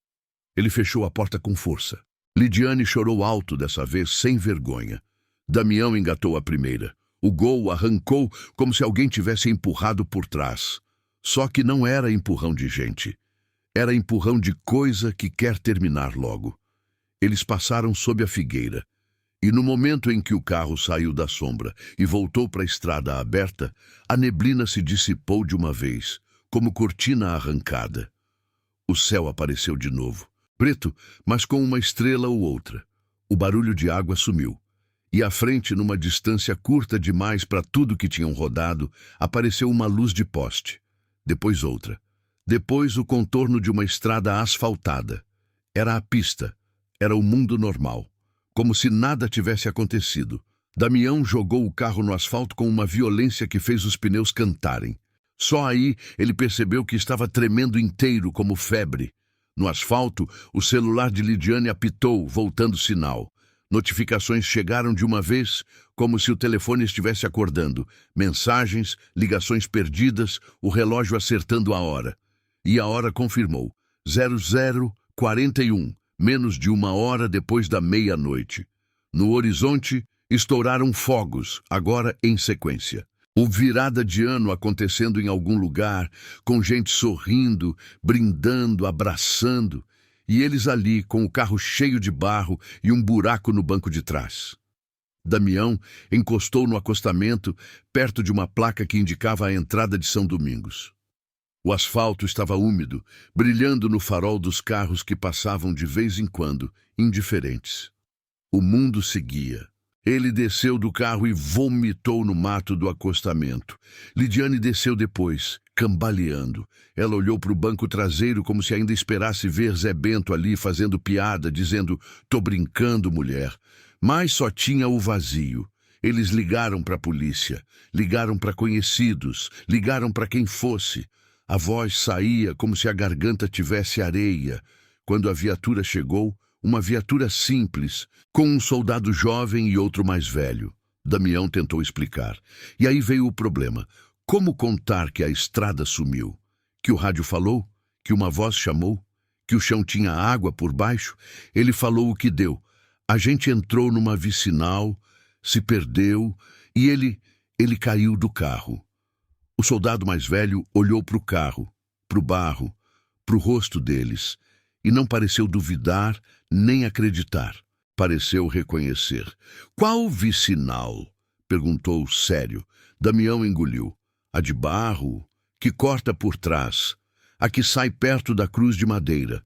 Ele fechou a porta com força. Lidiane chorou alto dessa vez, sem vergonha. Damião engatou a primeira. O gol arrancou como se alguém tivesse empurrado por trás. Só que não era empurrão de gente. Era empurrão de coisa que quer terminar logo. Eles passaram sob a figueira. E no momento em que o carro saiu da sombra e voltou para a estrada aberta, a neblina se dissipou de uma vez, como cortina arrancada. O céu apareceu de novo, preto, mas com uma estrela ou outra. O barulho de água sumiu. E à frente, numa distância curta demais para tudo que tinham rodado, apareceu uma luz de poste. Depois outra. Depois o contorno de uma estrada asfaltada. Era a pista. Era o mundo normal. Como se nada tivesse acontecido. Damião jogou o carro no asfalto com uma violência que fez os pneus cantarem. Só aí ele percebeu que estava tremendo inteiro como febre. No asfalto, o celular de Lidiane apitou, voltando sinal. Notificações chegaram de uma vez, como se o telefone estivesse acordando. Mensagens, ligações perdidas, o relógio acertando a hora. E a hora confirmou. 00:41. Menos de uma hora depois da meia-noite. No horizonte, estouraram fogos, agora em sequência. O virada de ano acontecendo em algum lugar, com gente sorrindo, brindando, abraçando, e eles ali com o carro cheio de barro e um buraco no banco de trás. Damião encostou no acostamento, perto de uma placa que indicava a entrada de São Domingos. O asfalto estava úmido, brilhando no farol dos carros que passavam de vez em quando, indiferentes. O mundo seguia. Ele desceu do carro e vomitou no mato do acostamento. Lidiane desceu depois, cambaleando. Ela olhou para o banco traseiro como se ainda esperasse ver Zé Bento ali fazendo piada, dizendo, "Tô brincando, mulher." Mas só tinha o vazio. Eles ligaram para a polícia, ligaram para conhecidos, ligaram para quem fosse. A voz saía como se a garganta tivesse areia. Quando a viatura chegou, uma viatura simples, com um soldado jovem e outro mais velho. Damião tentou explicar. E aí veio o problema. Como contar que a estrada sumiu? Que o rádio falou? Que uma voz chamou? Que o chão tinha água por baixo? Ele falou o que deu. A gente entrou numa vicinal, se perdeu e ele caiu do carro. O soldado mais velho olhou para o carro, para o barro, para o rosto deles e não pareceu duvidar nem acreditar. Pareceu reconhecer. Qual vicinal? Perguntou sério. Damião engoliu. A de barro, que corta por trás, a que sai perto da cruz de madeira.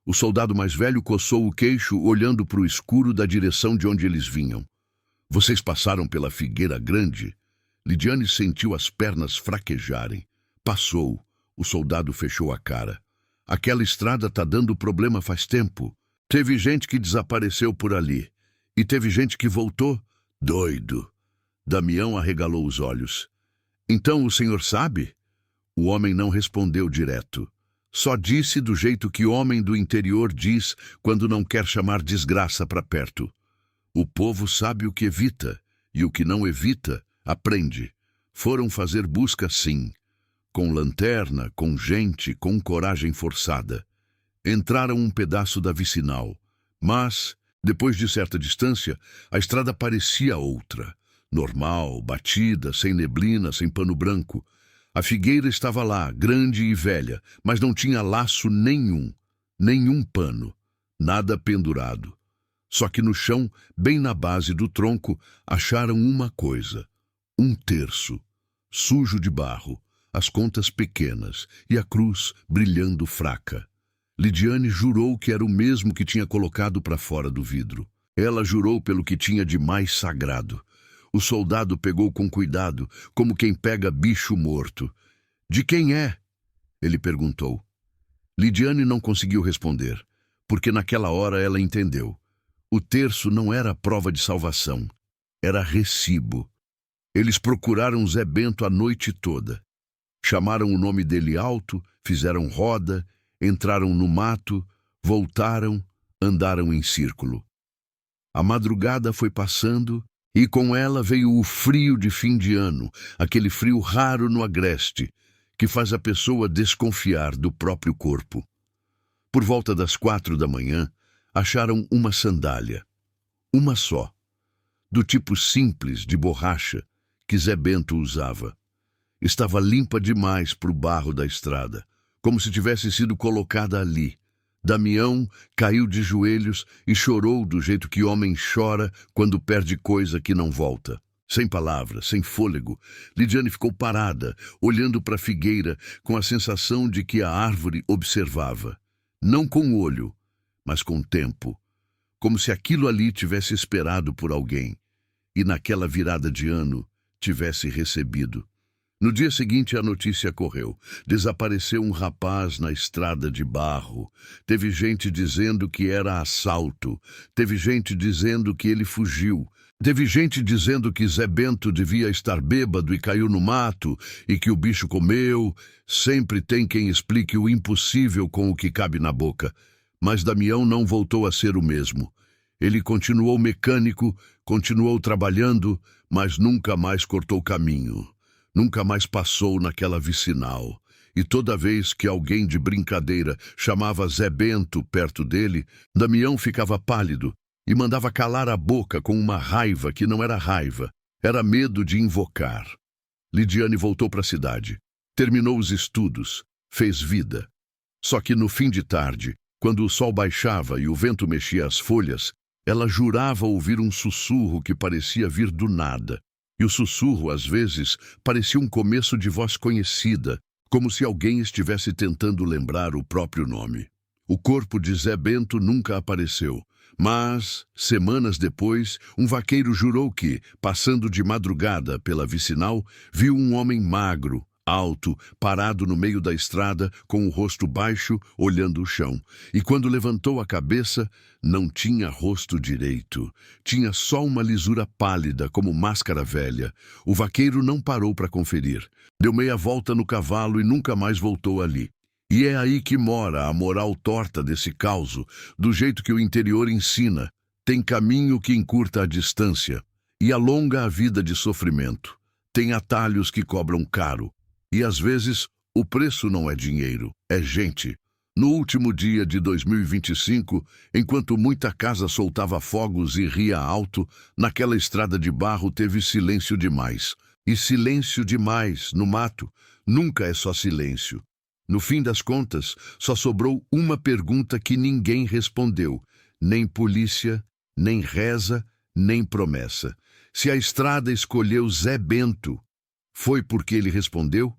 O soldado mais velho coçou o queixo, olhando para o escuro da direção de onde eles vinham. Vocês passaram pela figueira grande? Lidiane sentiu as pernas fraquejarem. Passou. O soldado fechou a cara. Aquela estrada tá dando problema faz tempo. Teve gente que desapareceu por ali. E teve gente que voltou. Doido. Damião arregalou os olhos. Então o senhor sabe? O homem não respondeu direto. Só disse do jeito que homem do interior diz quando não quer chamar desgraça para perto. O povo sabe o que evita, e o que não evita, aprende. Foram fazer busca, sim. Com lanterna, com gente, com coragem forçada. Entraram um pedaço da vicinal. Mas, depois de certa distância, a estrada parecia outra. Normal, batida, sem neblina, sem pano branco. A figueira estava lá, grande e velha, mas não tinha laço nenhum, nenhum pano, nada pendurado. Só que no chão, bem na base do tronco, acharam uma coisa, um terço, sujo de barro, as contas pequenas e a cruz brilhando fraca. Lidiane jurou que era o mesmo que tinha colocado para fora do vidro. Ela jurou pelo que tinha de mais sagrado. O soldado pegou com cuidado, como quem pega bicho morto. De quem é? Ele perguntou. Lidiane não conseguiu responder, porque naquela hora ela entendeu. O terço não era prova de salvação, era recibo. Eles procuraram Zé Bento a noite toda. Chamaram o nome dele alto, fizeram roda, entraram no mato, voltaram, andaram em círculo. A madrugada foi passando e com ela veio o frio de fim de ano, aquele frio raro no agreste, que faz a pessoa desconfiar do próprio corpo. Por volta das 4 da manhã, acharam uma sandália, uma só, do tipo simples de borracha que Zé Bento usava. Estava limpa demais para o barro da estrada, como se tivesse sido colocada ali. Damião caiu de joelhos e chorou do jeito que homem chora quando perde coisa que não volta. Sem palavras, sem fôlego, Lidiane ficou parada, olhando para a figueira com a sensação de que a árvore observava. Não com o olho, mas com o tempo. Como se aquilo ali tivesse esperado por alguém e naquela virada de ano tivesse recebido. No dia seguinte, a notícia correu. Desapareceu um rapaz na estrada de barro. Teve gente dizendo que era assalto. Teve gente dizendo que ele fugiu. Teve gente dizendo que Zé Bento devia estar bêbado e caiu no mato e que o bicho comeu. Sempre tem quem explique o impossível com o que cabe na boca. Mas Damião não voltou a ser o mesmo. Ele continuou mecânico, continuou trabalhando, mas nunca mais cortou caminho. Nunca mais passou naquela vicinal, e toda vez que alguém de brincadeira chamava Zé Bento perto dele, Damião ficava pálido e mandava calar a boca com uma raiva que não era raiva, era medo de invocar. Lidiane voltou para a cidade, terminou os estudos, fez vida. Só que no fim de tarde, quando o sol baixava e o vento mexia as folhas, ela jurava ouvir um sussurro que parecia vir do nada. E o sussurro, às vezes, parecia um começo de voz conhecida, como se alguém estivesse tentando lembrar o próprio nome. O corpo de Zé Bento nunca apareceu, mas, semanas depois, um vaqueiro jurou que, passando de madrugada pela vicinal, viu um homem magro, alto, parado no meio da estrada, com o rosto baixo, olhando o chão. E quando levantou a cabeça, não tinha rosto direito. Tinha só uma lisura pálida, como máscara velha. O vaqueiro não parou para conferir. Deu meia volta no cavalo e nunca mais voltou ali. E é aí que mora a moral torta desse causo, do jeito que o interior ensina. Tem caminho que encurta a distância e alonga a vida de sofrimento. Tem atalhos que cobram caro. E às vezes, o preço não é dinheiro, é gente. No último dia de 2025, enquanto muita casa soltava fogos e ria alto, naquela estrada de barro teve silêncio demais. E silêncio demais, no mato, nunca é só silêncio. No fim das contas, só sobrou uma pergunta que ninguém respondeu: nem polícia, nem reza, nem promessa. Se a estrada escolheu Zé Bento, foi porque ele respondeu?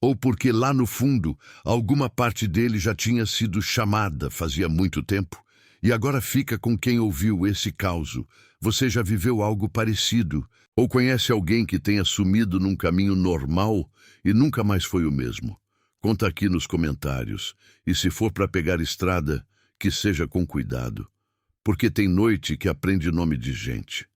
Ou porque lá no fundo, alguma parte dele já tinha sido chamada fazia muito tempo? E agora fica com quem ouviu esse causo. Você já viveu algo parecido? Ou conhece alguém que tenha sumido num caminho normal e nunca mais foi o mesmo? Conta aqui nos comentários. E se for para pegar estrada, que seja com cuidado. Porque tem noite que aprende nome de gente.